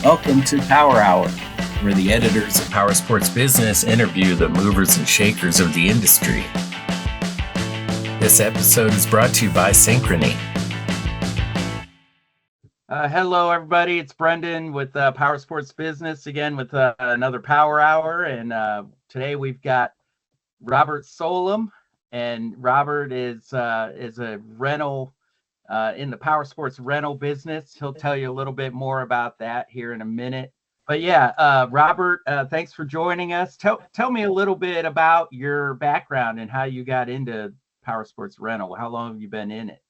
Welcome to Power Hour, where the editors of Powersports Business interview the movers and shakers of the industry. This episode is brought to you by Synchrony. Hello, everybody. It's Brendan with Powersports Business again with another Power Hour. And today we've got Robert Solem. And Robert is a rental in the Powersports rental business. He'll tell you a little bit more about that here in a minute. But yeah, Robert, thanks for joining us. Tell me a little bit about your background and how you got into Powersports rental. How long have you been in it?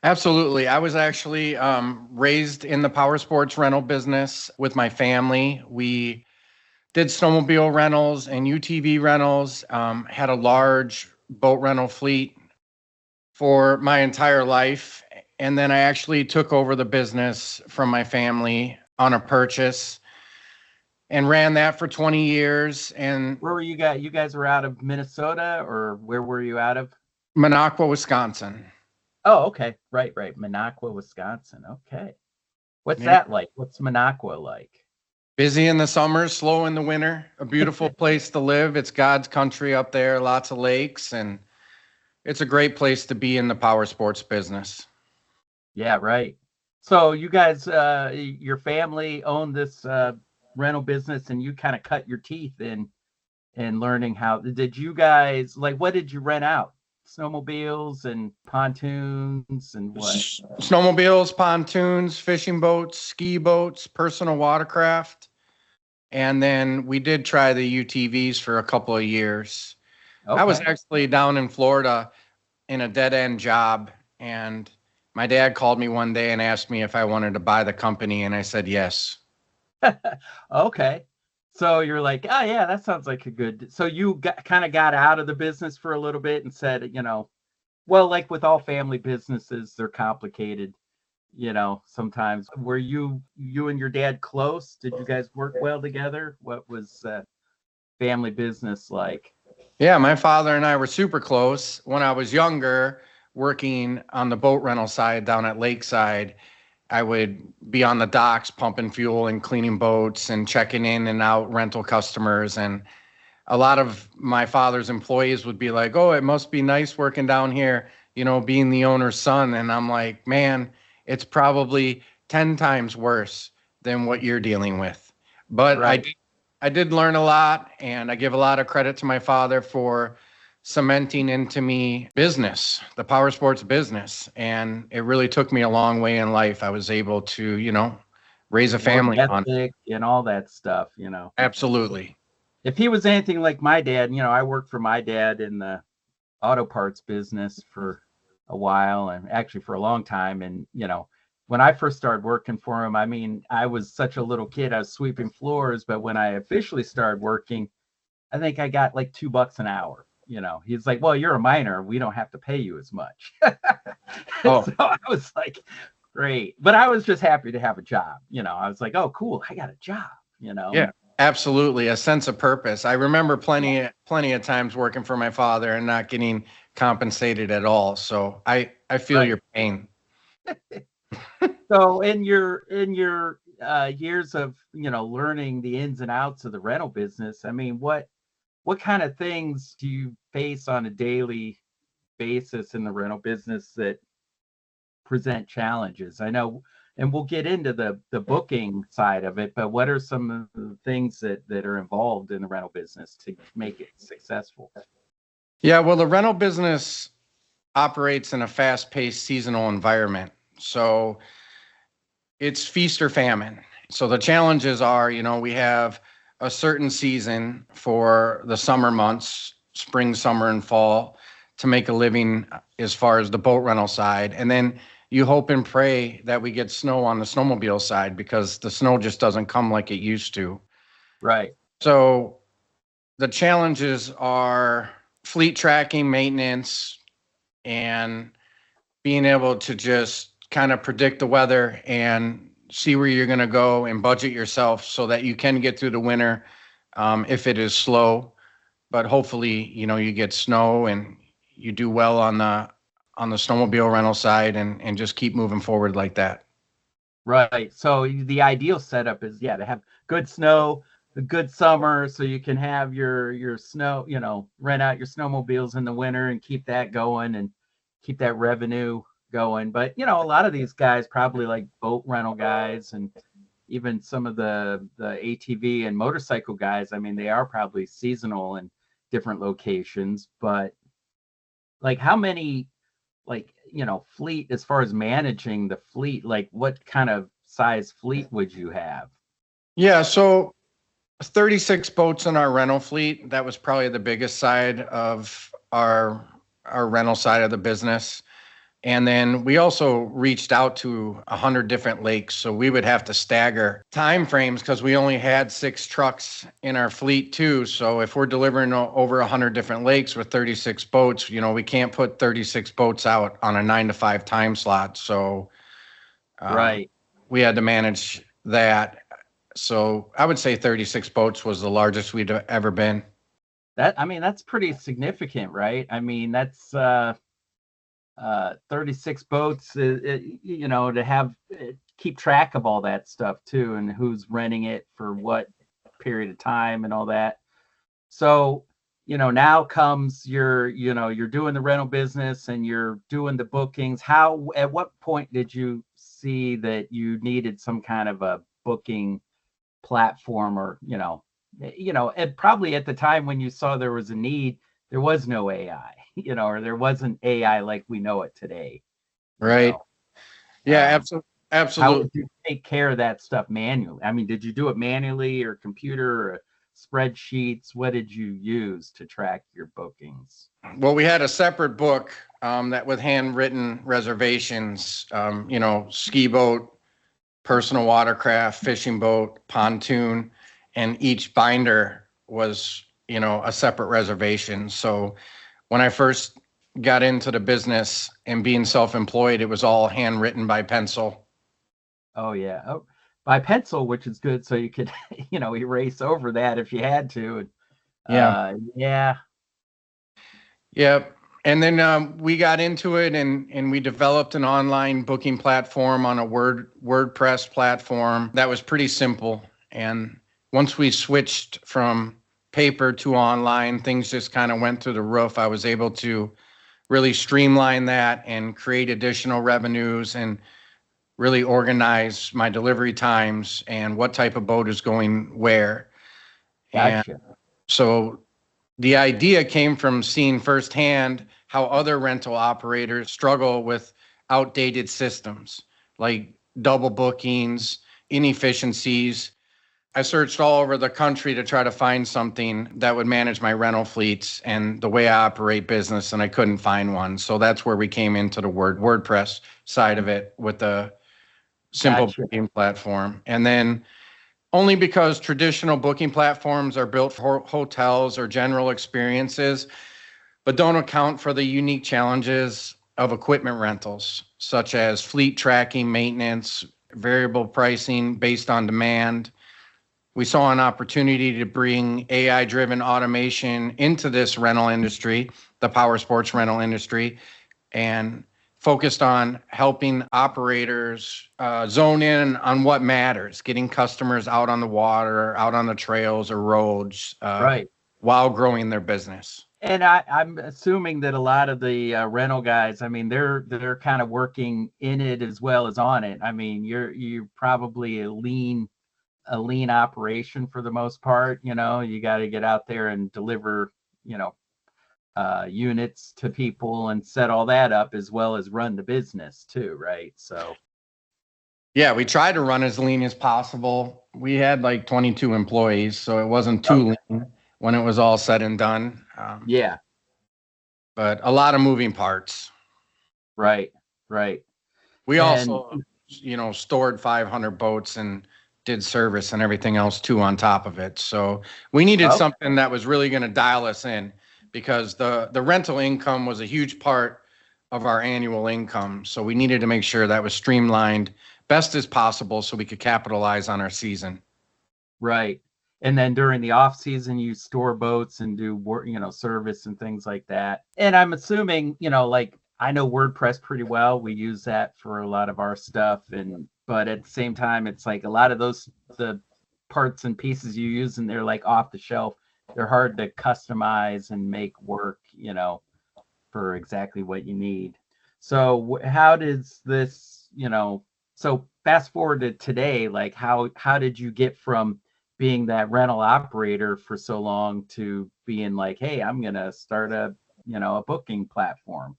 Absolutely. I was actually raised in the powersports rental business with my family. We did snowmobile rentals and UTV rentals, had a large boat rental fleet for my entire life. And then I actually took over the business from my family on a purchase and ran that for 20 years. And where were you guys? You guys were out of Minnesota, or where were you out of? Minocqua, Wisconsin. Oh, okay. Right. Minocqua, Wisconsin. Okay. What's that like? What's Minocqua like? Busy in the summer, slow in the winter. A beautiful place to live. It's God's country up there, lots of lakes, and it's a great place to be in the power sports business. Yeah, right. So you guys, your family owned this rental business, and you kind of cut your teeth in learning how. Did you guys, like, what did you rent out? Snowmobiles and pontoons and what? Snowmobiles, pontoons, fishing boats, ski boats, personal watercraft. And then we did try the UTVs for a couple of years. Okay. I was actually down in Florida in a dead-end job, and my dad called me one day and asked me if I wanted to buy the company, and I said yes. Okay. So you're like, oh yeah, that sounds like a good. So you kind of got out of the business for a little bit and said, well, like with all family businesses, they're complicated. Sometimes. Were you and your dad close? Did you guys work well together? What was family business like? Yeah, my father and I were super close. When I was younger, working on the boat rental side down at Lakeside, I would be on the docks pumping fuel and cleaning boats and checking in and out rental customers. And a lot of my father's employees would be like, oh, it must be nice working down here, being the owner's son. And I'm like, man, it's probably 10 times worse than what you're dealing with. But right. I did learn a lot, and I give a lot of credit to my father for cementing into me business, the power sports business. And it really took me a long way in life. I was able to, raise a family on it and all that stuff, Absolutely. If he was anything like my dad, I worked for my dad in the auto parts business for a while, and actually for a long time. And, when I first started working for him, I mean, I was such a little kid, I was sweeping floors, but when I officially started working, I think I got like $2 an hour. He's like, well, you're a minor. We don't have to pay you as much. So I was like, great. But I was just happy to have a job. I was like, oh, cool. I got a job, Yeah, absolutely. A sense of purpose. I remember plenty of times working for my father and not getting compensated at all. So I feel your pain. So in your years of, learning the ins and outs of the rental business, I mean, what kind of things do you face on a daily basis in the rental business that present challenges? I know, and we'll get into the booking side of it, but what are some of the things that are involved in the rental business to make it successful? Yeah, well, the rental business operates in a fast-paced seasonal environment. So it's feast or famine. So the challenges are, we have a certain season for the summer months, spring, summer, and fall, to make a living as far as the boat rental side. And then you hope and pray that we get snow on the snowmobile side, because the snow just doesn't come like it used to. Right. So the challenges are fleet tracking, maintenance, and being able to just kind of predict the weather and see where you're going to go and budget yourself so that you can get through the winter if it is slow. But hopefully, you get snow and you do well on the snowmobile rental side and just keep moving forward like that. Right. So the ideal setup is, yeah, to have good snow, a good summer, so you can have your snow, rent out your snowmobiles in the winter and keep that going and keep that revenue going. But a lot of these guys, probably like boat rental guys and even some of the ATV and motorcycle guys, I mean, they are probably seasonal in different locations. But like, how many, like, fleet, as far as managing the fleet, like what kind of size fleet would you have? Yeah, so 36 boats in our rental fleet. That was probably the biggest side of our rental side of the business. And then we also reached out to 100 different lakes. So we would have to stagger time frames because we only had 6 trucks in our fleet too. So if we're delivering over 100 different lakes with 36 boats, we can't put 36 boats out on a 9 to 5 time slot. So Right. we had to manage that. So I would say 36 boats was the largest we'd ever been. That's pretty significant, right? I mean, that's 36 boats, to have keep track of all that stuff too, and who's renting it for what period of time and all that. So, now comes you're doing the rental business and you're doing the bookings. At what point did you see that you needed some kind of a booking platform, or, and probably at the time when you saw there was a need, there was no AI, or there wasn't AI like we know it today. Right. Yeah, absolutely. How would you take care of that stuff manually? I mean, did you do it manually or computer or spreadsheets? What did you use to track your bookings? Well, we had a separate book that with handwritten reservations, ski boat, personal watercraft, fishing boat, pontoon, and each binder was, a separate reservation. So when I first got into the business and being self-employed, it was all handwritten by pencil. Oh yeah. Oh, by pencil, which is good. So you could, erase over that if you had to. Yeah. Yeah. Yeah. And then we got into it and we developed an online booking platform on a WordPress platform that was pretty simple. And once we switched from paper to online, things just kind of went through the roof. I was able to really streamline that and create additional revenues and really organize my delivery times and what type of boat is going where. Gotcha. And so the idea came from seeing firsthand how other rental operators struggle with outdated systems like double bookings, inefficiencies. I searched all over the country to try to find something that would manage my rental fleets and the way I operate business, and I couldn't find one. So that's where we came into the WordPress side of it with the simple Gotcha. booking platform. And then only because traditional booking platforms are built for hotels or general experiences, but don't account for the unique challenges of equipment rentals, such as fleet tracking, maintenance, variable pricing based on demand. We saw an opportunity to bring AI-driven automation into this rental industry, the power sports rental industry, and focused on helping operators zone in on what matters, getting customers out on the water, out on the trails or roads, Right. while growing their business. And I'm assuming that a lot of the rental guys, I mean, they're kind of working in it as well as on it. I mean, you're probably a lean operation for the most part. You got to get out there and deliver, units to people and set all that up, as well as run the business too, right? So Yeah, we tried to run as lean as possible. We had like 22 employees, so it wasn't too lean when it was all said and done. Yeah. But a lot of moving parts. Right. We And also, stored 500 boats and did service and everything else too on top of it. So we needed something that was really going to dial us in, because the rental income was a huge part of our annual income. So we needed to make sure that was streamlined best as possible so we could capitalize on our season. right. And then during the off season, you store boats and do work, service and things like that. And I'm assuming, like, I know WordPress pretty well. We use that for a lot of our stuff, and but at the same time, it's like a lot of the parts and pieces you use, and they're like off the shelf. They're hard to customize and make work, for exactly what you need. So how does this, so fast forward to today, like how did you get from being that rental operator for so long to being like, hey, I'm gonna start a booking platform?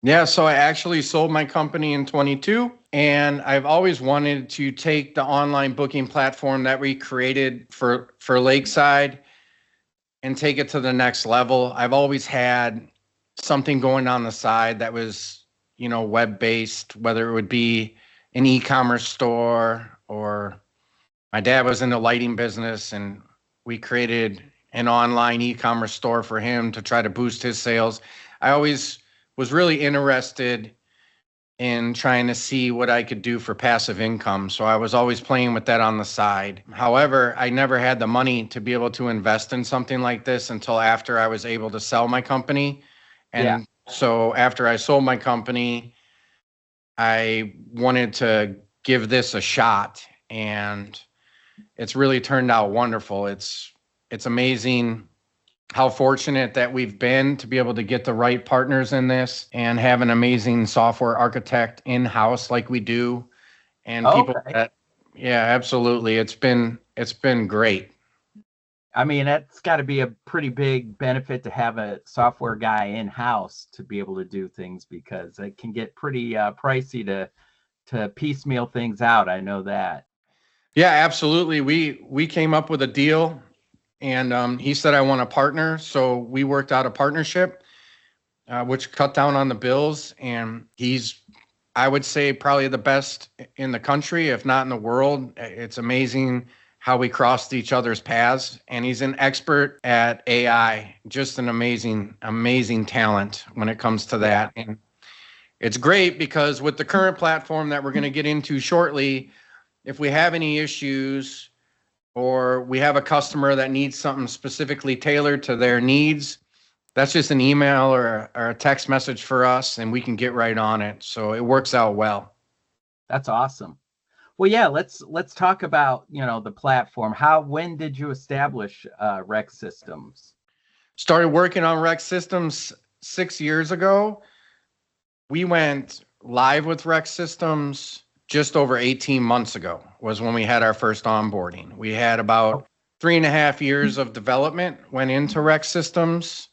Yeah, so I actually sold my company in 22, and I've always wanted to take the online booking platform that we created for Lakeside and take it to the next level. I've always had something going on the side that was, web-based, whether it would be an e-commerce store, or my dad was in the lighting business and we created an online e-commerce store for him to try to boost his sales. I always was really interested in trying to see what I could do for passive income. So I was always playing with that on the side. However, I never had the money to be able to invest in something like this until after I was able to sell my company. And so after I sold my company, I wanted to give this a shot, and it's really turned out wonderful. It's amazing how fortunate that we've been to be able to get the right partners in this and have an amazing software architect in-house like we do, and people that, yeah, absolutely. It's been great. I mean, that's got to be a pretty big benefit to have a software guy in-house to be able to do things, because it can get pretty pricey to piecemeal things out. I know that. Yeah, absolutely. We came up with a deal, and he said, I want a partner. So we worked out a partnership, which cut down on the bills. And he's, I would say, probably the best in the country, if not in the world. It's amazing how we crossed each other's paths. And he's an expert at AI, just an amazing, amazing talent when it comes to that. And it's great because with the current platform that we're going to get into shortly, if we have any issues or we have a customer that needs something specifically tailored to their needs, that's just an email or a text message for us, and we can get right on it. So it works out well. That's awesome. Well, yeah, let's talk about, the platform. When did you establish RecSystems? Started working on RecSystems 6 years ago. We went live with RecSystems just over 18 months ago was when we had our first onboarding. We had about 3.5 years of development went into RecSystems,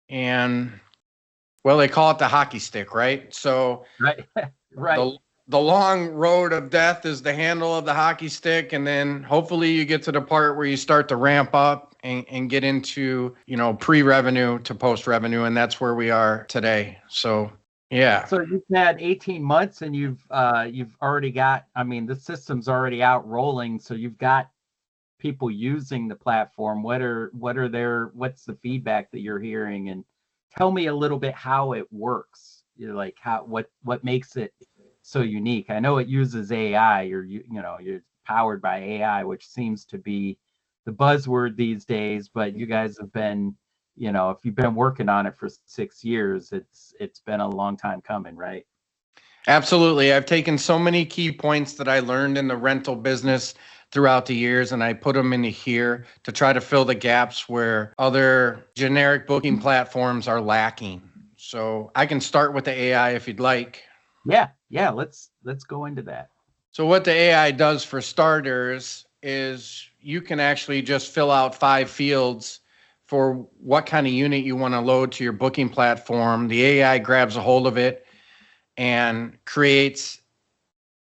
and well, they call it the hockey stick, right? So right. The long road of death is the handle of the hockey stick, and then hopefully you get to the part where you start to ramp up and get into, pre-revenue to post-revenue, and that's where we are today. So yeah. So you've had 18 months and you've already got, I mean, the system's already out rolling, so you've got people using the platform. What's the feedback that you're hearing? And tell me a little bit how it works. Like what makes it so unique? I know it uses AI, or you're powered by AI, which seems to be the buzzword these days, but you guys have been, if you've been working on it for 6 years, it's been a long time coming, right? Absolutely. I've taken so many key points that I learned in the rental business throughout the years, and I put them into here to try to fill the gaps where other generic booking platforms are lacking. So I can start with the AI if you'd like. Yeah, let's go into that. So what the AI does for starters is you can actually just fill out 5 fields for what kind of unit you want to load to your booking platform. The AI grabs a hold of it and creates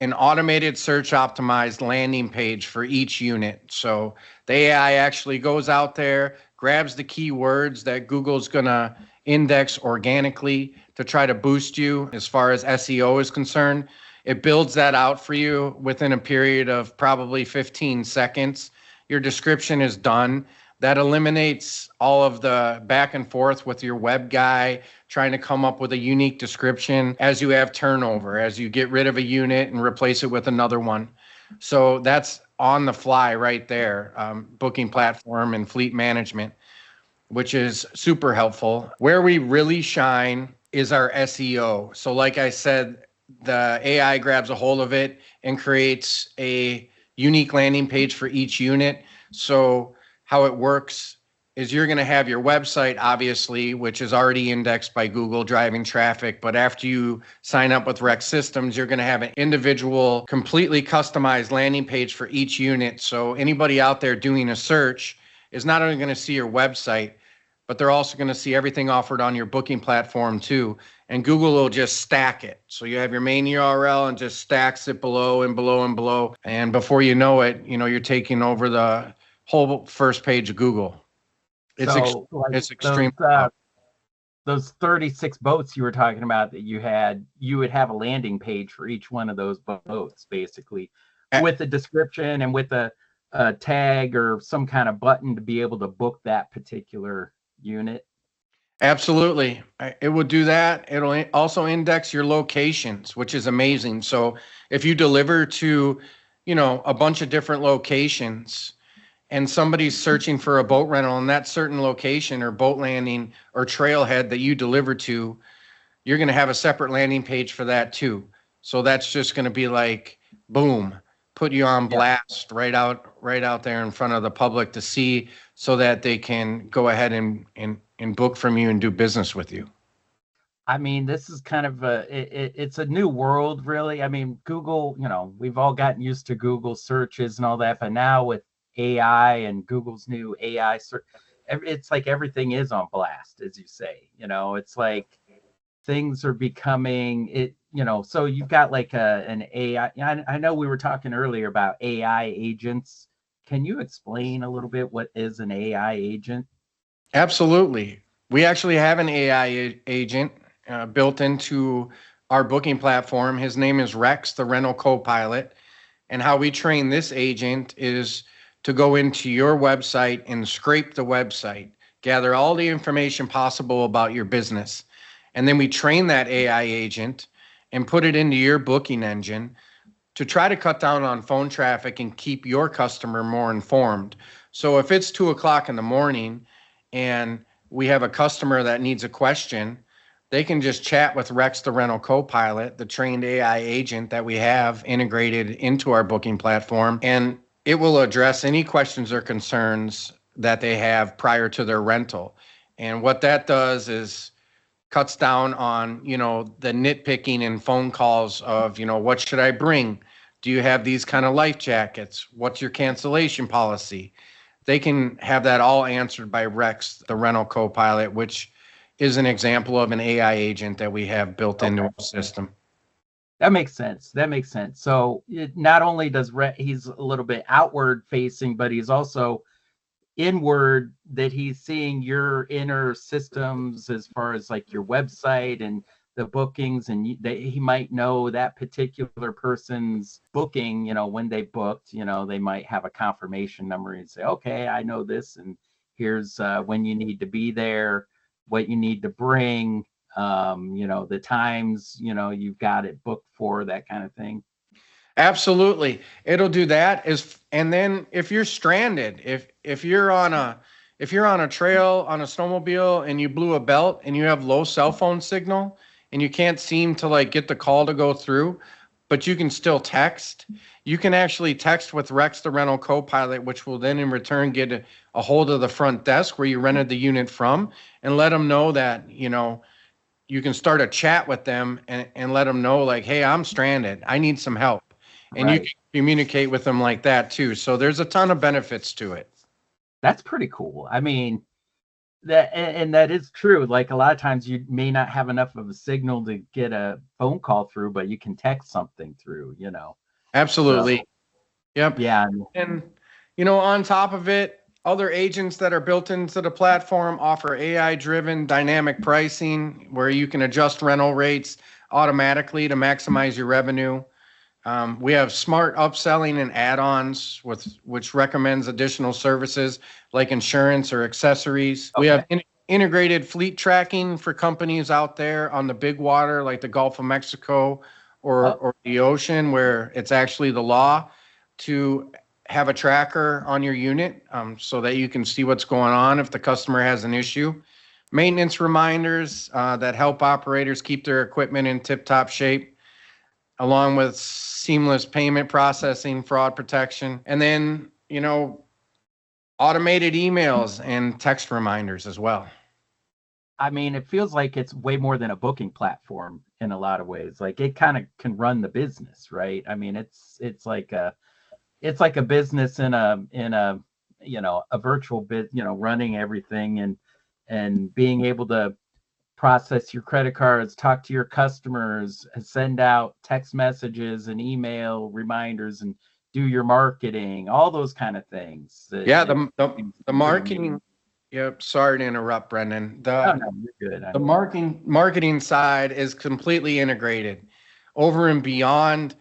an automated search optimized landing page for each unit. So the AI actually goes out there, grabs the keywords that Google's going to index organically to try to boost you as far as SEO is concerned. It builds that out for you within a period of probably 15 seconds. Your description is done. That eliminates all of the back and forth with your web guy trying to come up with a unique description as you have turnover, as you get rid of a unit and replace it with another one. So that's on the fly right there, booking platform and fleet management, which is super helpful. Where we really shine is our SEO. So like I said, the AI grabs a hold of it and creates a unique landing page for each unit. So how it works is you're going to have your website, obviously, which is already indexed by Google, driving traffic. But after you sign up with RecSystems, you're going to have an individual, completely customized landing page for each unit. So anybody out there doing a search is not only going to see your website, but they're also going to see everything offered on your booking platform too. And Google will just stack it. So you have your main URL and just stacks it below and below and below. And before you know it, you're taking over the whole first page of Google. So It's extreme. Those 36 boats you were talking about that you would have a landing page for each one of those boats, basically, with a description and with a tag or some kind of button to be able to book that particular unit. Absolutely. It will do that. It'll also index your locations, which is amazing. So if you deliver to, a bunch of different locations, and somebody's searching for a boat rental in that certain location or boat landing or trailhead that you deliver to, you're going to have a separate landing page for that too. So that's just going to be like, boom, put you on blast right out there in front of the public to see, so that they can go ahead and book from you and do business with you. I mean, this is kind of it's a new world, really. I mean, Google, we've all gotten used to Google searches and all that, but now with AI and Google's new AI search, it's like everything is on blast, as you say. It's like things are becoming it. So you've got like an AI. I know we were talking earlier about AI agents. Can you explain a little bit what is an AI agent? Absolutely. We actually have an AI agent built into our booking platform. His name is Rex, the rental co-pilot. And how we train this agent is to go into your website and scrape the website, gather all the information possible about your business. And then we train that AI agent and put it into your booking engine to try to cut down on phone traffic and keep your customer more informed. So if it's 2:00 in the morning and we have a customer that needs a question, they can just chat with Rex, the rental co-pilot, the trained AI agent that we have integrated into our booking platform, and it will address any questions or concerns that they have prior to their rental. And what that does is cuts down on, the nitpicking and phone calls of, what should I bring? Do you have these kind of life jackets? What's your cancellation policy? They can have that all answered by Rex, the rental co-pilot, which is an example of an AI agent that we have built into our system. That makes sense. So not only does he's a little bit outward facing, but he's also inward, that he's seeing your inner systems as far as like your website and the bookings, and he might know that particular person's booking, when they booked, they might have a confirmation number and say, okay, I know this, and here's when you need to be there, what you need to bring, the times, you've got it booked for, that kind of thing. Absolutely. It'll do that. And then if you're stranded, if you're on a trail on a snowmobile and you blew a belt and you have low cell phone signal and you can't seem to like get the call to go through, but you can still text, you can actually text with Rex, the rental co-pilot, which will then in return get a hold of the front desk where you rented the unit from, and let them know that, you can start a chat with them and let them know like, hey, I'm stranded, I need some help. And right. You can communicate with them like that too. So there's a ton of benefits to it. That's pretty cool. I mean, that is true. Like a lot of times you may not have enough of a signal to get a phone call through, but you can text something through, Absolutely. So, yep. Yeah. And, on top of it, other agents that are built into the platform offer AI-driven dynamic pricing where you can adjust rental rates automatically to maximize your revenue. We have smart upselling and add-ons which recommends additional services like insurance or accessories. Okay. We have integrated fleet tracking for companies out there on the big water like the Gulf of Mexico or the ocean, where it's actually the law to have a tracker on your unit so that you can see what's going on if the customer has an issue. Maintenance reminders that help operators keep their equipment in tip-top shape. along with seamless payment processing, fraud protection, and then, automated emails and text reminders as well. I mean, it feels like it's way more than a booking platform in a lot of ways. Like it kind of can run the business, right? I mean, it's like a business in a a virtual bit, running everything and being able to process your credit cards, talk to your customers, send out text messages and email reminders and do your marketing, all those kind of things. Yeah, the marketing. Yep. Sorry to interrupt, Brendan. Oh, no, you're good. The marketing side is completely integrated over and beyond.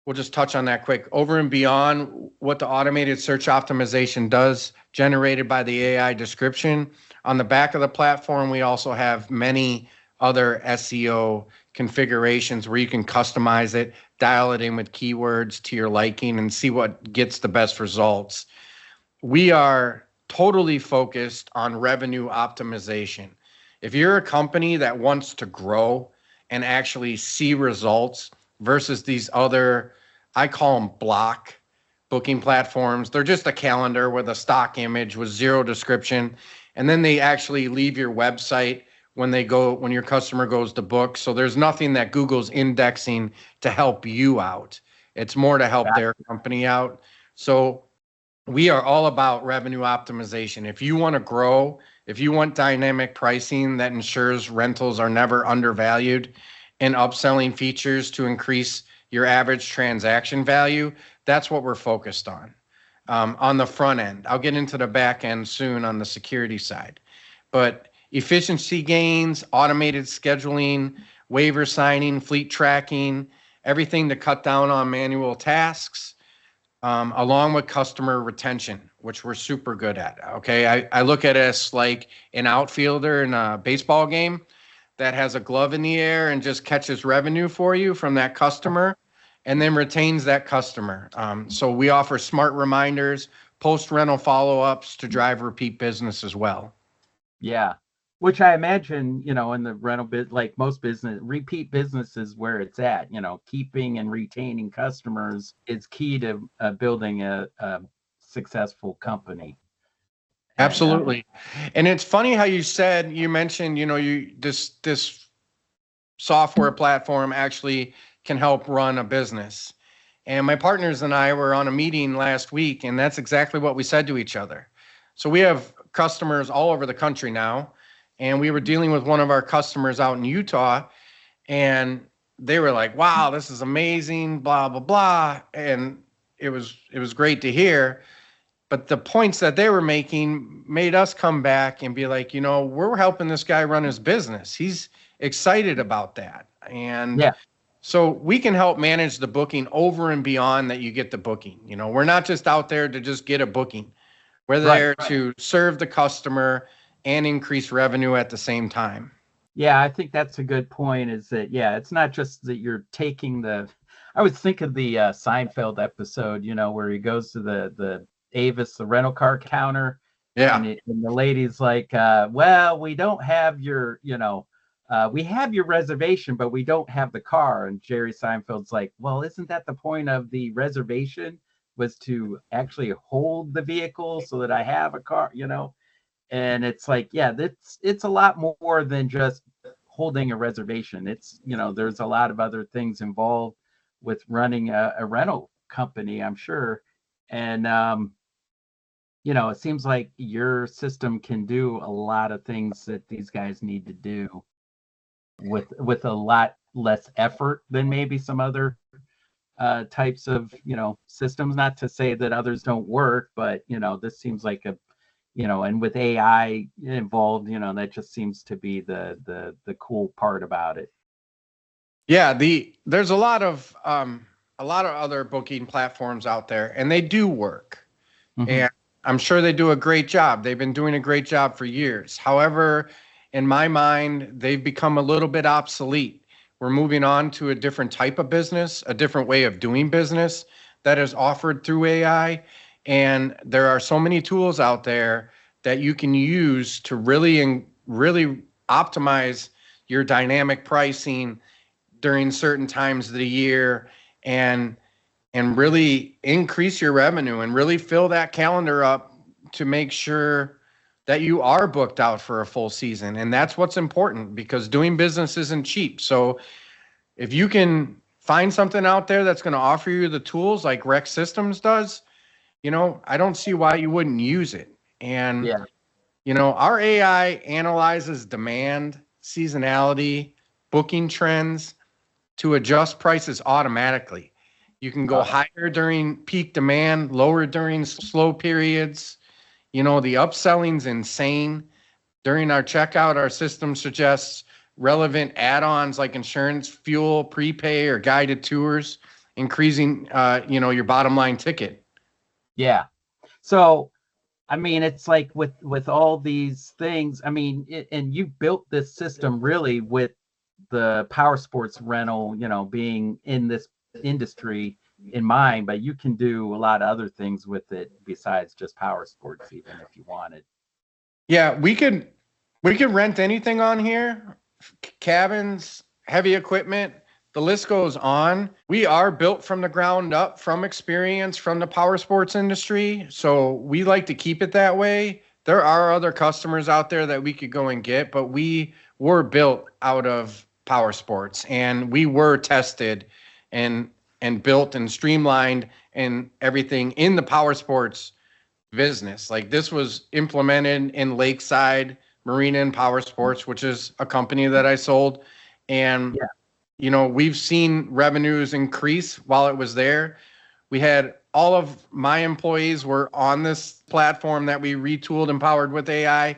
We'll just touch on that quick. Over and beyond what the automated search optimization does, generated by the AI description. On the back of the platform, we also have many other SEO configurations where you can customize it, dial it in with keywords to your liking, and see what gets the best results. We are totally focused on revenue optimization. If you're a company that wants to grow and actually see results versus these other, I call them block booking platforms. They're just a calendar with a stock image with zero description. And then they actually leave your website when your customer goes to book. So there's nothing that Google's indexing to help you out. It's more to help their company out. So we are all about revenue optimization. If you want to grow, if you want dynamic pricing that ensures rentals are never undervalued and upselling features to increase your average transaction value, that's what we're focused on the front end. I'll get into the back end soon on the security side. But efficiency gains, automated scheduling, waiver signing, fleet tracking, everything to cut down on manual tasks, along with customer retention, which we're super good at. Okay, I look at us like an outfielder in a baseball game that has a glove in the air and just catches revenue for you from that customer and then retains that customer. So we offer smart reminders, post-rental follow-ups to drive repeat business as well. Yeah, which I imagine, in the rental bit, like most business, repeat business is where it's at. Keeping and retaining customers is key to building a successful company. Absolutely. And it's funny how you mentioned, this software platform actually can help run a business. And my partners and I were on a meeting last week, and that's exactly what we said to each other. So we have customers all over the country now, and we were dealing with one of our customers out in Utah, and they were like, wow, this is amazing, blah, blah, blah. And it was great to hear. But the points that they were making made us come back and be like, we're helping this guy run his business. He's excited about that. And yeah. So we can help manage the booking over and beyond that you get the booking. We're not just out there to just get a booking. We're there to serve the customer and increase revenue at the same time. Yeah, I think that's a good point, is that, it's not just that you're taking I would think of the Seinfeld episode, where he goes to the Avis, the rental car counter. Yeah. And the lady's like, well, we don't have your, we have your reservation, but we don't have the car. And Jerry Seinfeld's like, well, isn't that the point of the reservation, was to actually hold the vehicle so that I have a car, And it's like, it's a lot more than just holding a reservation. It's, there's a lot of other things involved with running a rental company, I'm sure. And, it seems like your system can do a lot of things that these guys need to do with a lot less effort than maybe some other types of, systems. Not to say that others don't work, but, this seems like and with AI involved, that just seems to be the cool part about it. Yeah, there's a lot of other booking platforms out there, and they do work. Mm-hmm. And I'm sure they do a great job. They've been doing a great job for years. However, in my mind, they've become a little bit obsolete. We're moving on to a different type of business, a different way of doing business that is offered through AI. And there are so many tools out there that you can use to really optimize your dynamic pricing, during certain times of the year and really increase your revenue and really fill that calendar up to make sure that you are booked out for a full season. And that's what's important, because doing business isn't cheap. So if you can find something out there that's going to offer you the tools like RecSystems does, I don't see why you wouldn't use it. And, our AI analyzes demand, seasonality, booking trends to adjust prices automatically. You can go higher during peak demand, lower during slow periods. The upselling's insane. During our checkout, our system suggests relevant add-ons like insurance, fuel, prepay, or guided tours, increasing, your bottom line ticket. Yeah. So, I mean, it's like with all these things, I mean, and you built this system really with the power sports rental, being in this industry in mind, but you can do a lot of other things with it besides just power sports, even if you wanted. Yeah, we could rent anything on here, cabins, heavy equipment, the list goes on. We are built from the ground up, from experience, from the power sports industry. So we like to keep it that way. There are other customers out there that we could go and get, but we were built out of power sports, and we were tested and built and streamlined and everything in the power sports business. Like, this was implemented in Lakeside Marina and Power Sports, which is a company that I sold. And, we've seen revenues increase while it was there. We had all of my employees were on this platform that we retooled and powered with AI,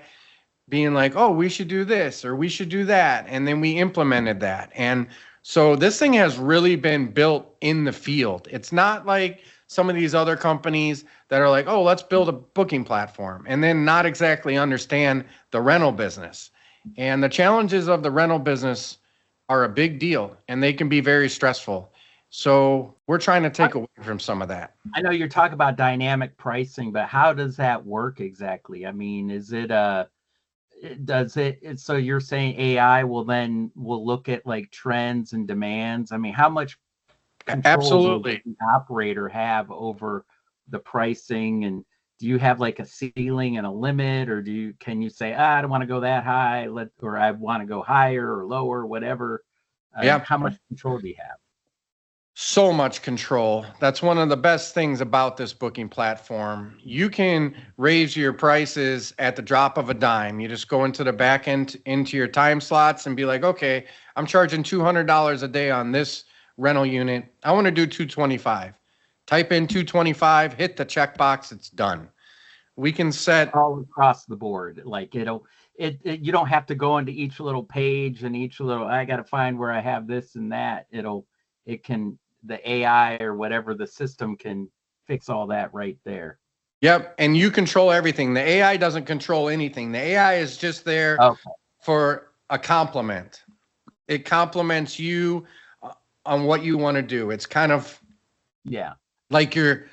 being like, oh, we should do this or we should do that. And then we implemented that. And so this thing has really been built in the field. It's not like some of these other companies that are like, oh, let's build a booking platform and then not exactly understand the rental business. And the challenges of the rental business are a big deal, and they can be very stressful. So we're trying to take away from some of that. I know you're talking about dynamic pricing, but how does that work exactly? I mean, is it so you're saying AI will look at like trends and demands? I mean, how much control does the operator have over the pricing? And do you have like a ceiling and a limit, or can you say, I don't want to go that high, or I want to go higher or lower, whatever? How much control do you have? So much control. That's one of the best things about this booking platform. You can raise your prices at the drop of a dime. You just go into the back end, into your time slots, and be like, okay, I'm charging $200 a day on this rental unit. I want to do $225. Type in $225, hit the checkbox, it's done. We can set all across the board. Like you don't have to go into each little page and I got to find where I have this and that. The AI or whatever the system can fix all that right there. Yep. And you control everything. The AI doesn't control anything. The AI is just there for a compliment. It compliments you on what you want to do. It's kind of like your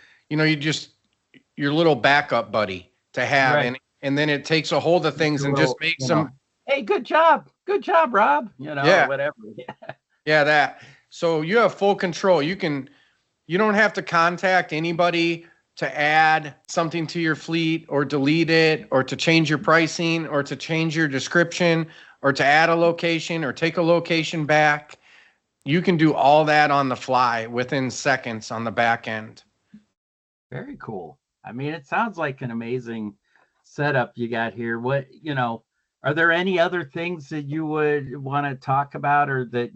little backup buddy to have. Right. And then it takes a hold of things and just makes them, hey, good job, Rob, whatever. Yeah, that. So you have full control. You don't have to contact anybody to add something to your fleet or delete it or to change your pricing or to change your description or to add a location or take a location back. You can do all that on the fly within seconds on the back end. Very cool. I mean, it sounds like an amazing setup you got here. Are there any other things that you would want to talk about, or that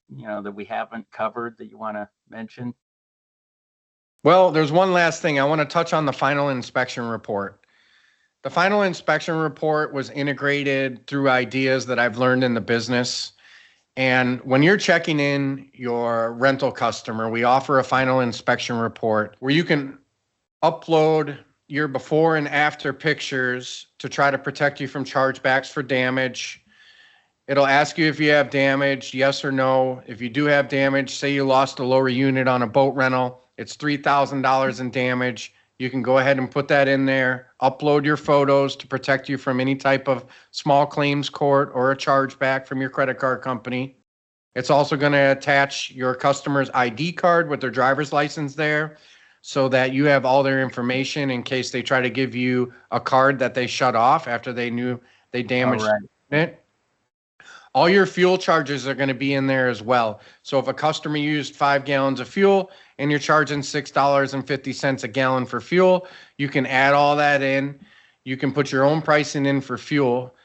that we haven't covered that you want to mention? Well, there's one last thing. I want to touch on the final inspection report. The final inspection report was integrated through ideas that I've learned in the business. And when you're checking in your rental customer, we offer a final inspection report where you can upload your before and after pictures to try to protect you from chargebacks for damage. It'll ask you if you have damage, yes or no. If you do have damage, say you lost a lower unit on a boat rental, it's $3,000 in damage. You can go ahead and put that in there, upload your photos to protect you from any type of small claims court or a chargeback from your credit card company. It's also going to attach your customer's ID card with their driver's license there so that you have all their information in case they try to give you a card that they shut off after they knew they damaged it. All your fuel charges are going to be in there as well. So if a customer used 5 gallons of fuel and you're charging $6.50 a gallon for fuel, you can add all that in. You can put your own pricing in for fuel.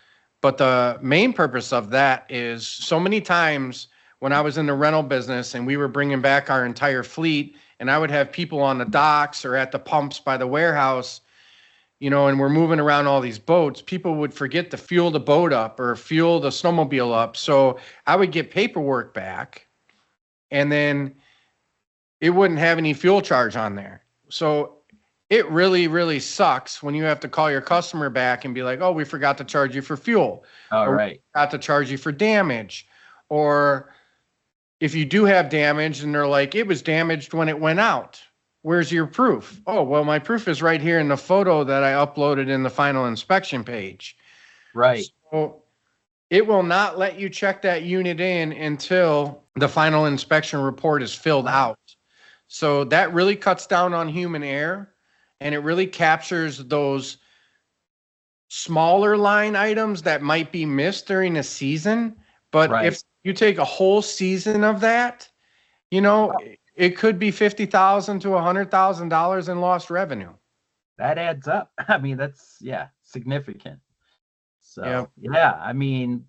But the main purpose of that is so many times when I was in the rental business and we were bringing back our entire fleet, and I would have people on the docks or at the pumps by the warehouse, you know, and we're moving around all these boats, people would forget to fuel the boat up or fuel the snowmobile up. So I would get paperwork back and then it wouldn't have any fuel charge on there. So it really, really sucks when you have to call your customer back and be like, oh, we forgot to charge you for fuel. All right. We forgot to charge you for damage. Or if you do have damage and they're like, it was damaged when it went out. Where's your proof? Oh, well, my proof is right here in the photo that I uploaded in the final inspection page. Right. So it will not let you check that unit in until the final inspection report is filled out. So that really cuts down on human error, and it really captures those smaller line items that might be missed during a season. But if you take a whole season of that, you know, it could be $50,000 to $100,000 in lost revenue. That adds up. I mean, that's significant. So yeah, I mean,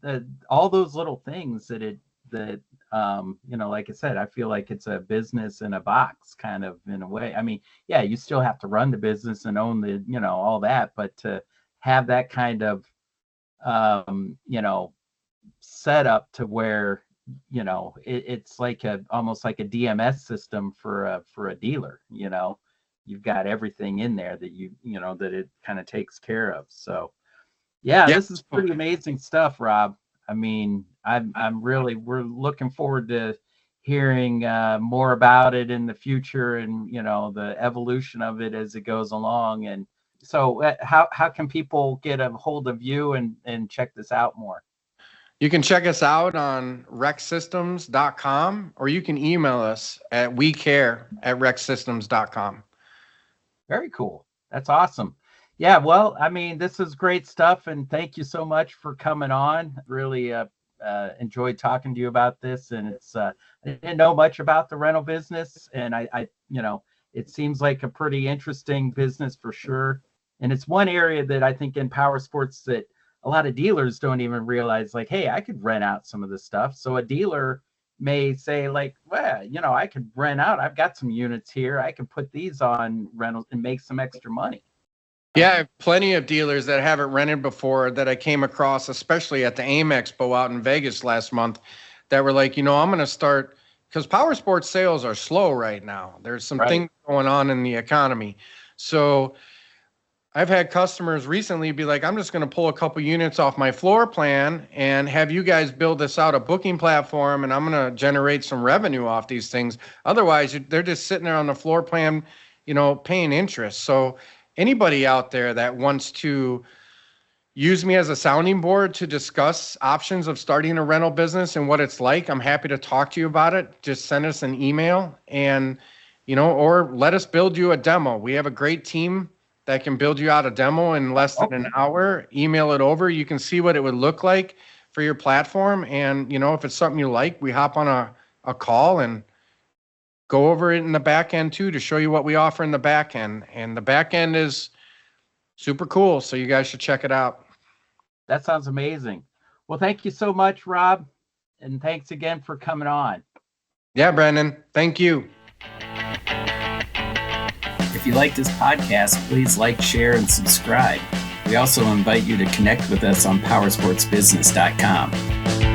all those little things that you know, like I said, I feel like it's a business in a box kind of in a way. I mean, yeah, you still have to run the business and own the, you know, all that, but to have that kind of, you know, set up to where, you know, it's like almost like a DMS system for a dealer. You know, you've got everything in there that you know that it kind of takes care of. So yeah, this is pretty amazing stuff, Rob. I mean, we're looking forward to hearing more about it in the future, and you know, the evolution of it as it goes along. And so how can people get a hold of you and check this out more? You can check us out on RecSystems.com, or you can email us at wecare@RecSystems.com. Very cool. That's awesome. Yeah, well, I mean, this is great stuff, and thank you so much for coming on. Really enjoyed talking to you about this, and it's I didn't know much about the rental business, and I you know, it seems like a pretty interesting business for sure. And it's one area that I think in power sports that a lot of dealers don't even realize, like, hey, I could rent out some of this stuff. So a dealer may say, like, well, you know, I could rent out, I've got some units here, I could put these on rentals and make some extra money. Yeah, I have plenty of dealers that haven't rented before that I came across, especially at the AIM Expo out in Vegas last month, that were like, you know, I'm going to start, because power sports sales are slow right now. There's some things going on in the economy. So I've had customers recently be like, I'm just going to pull a couple units off my floor plan and have you guys build this out a booking platform, and I'm going to generate some revenue off these things. Otherwise, they're just sitting there on the floor plan, you know, paying interest. So anybody out there that wants to use me as a sounding board to discuss options of starting a rental business and what it's like, I'm happy to talk to you about it. Just send us an email and, you know, or let us build you a demo. We have a great team that can build you out a demo in less than an hour. Email it over. You can see what it would look like for your platform. And, you know, if it's something you like, we hop on a call and go over it in the back end too, to show you what we offer in the back end. And the back end is super cool. So you guys should check it out. That sounds amazing. Well, thank you so much, Rob. And thanks again for coming on. Yeah, Brandon. Thank you. If you like this podcast, please like, share, and subscribe. We also invite you to connect with us on powersportsbusiness.com.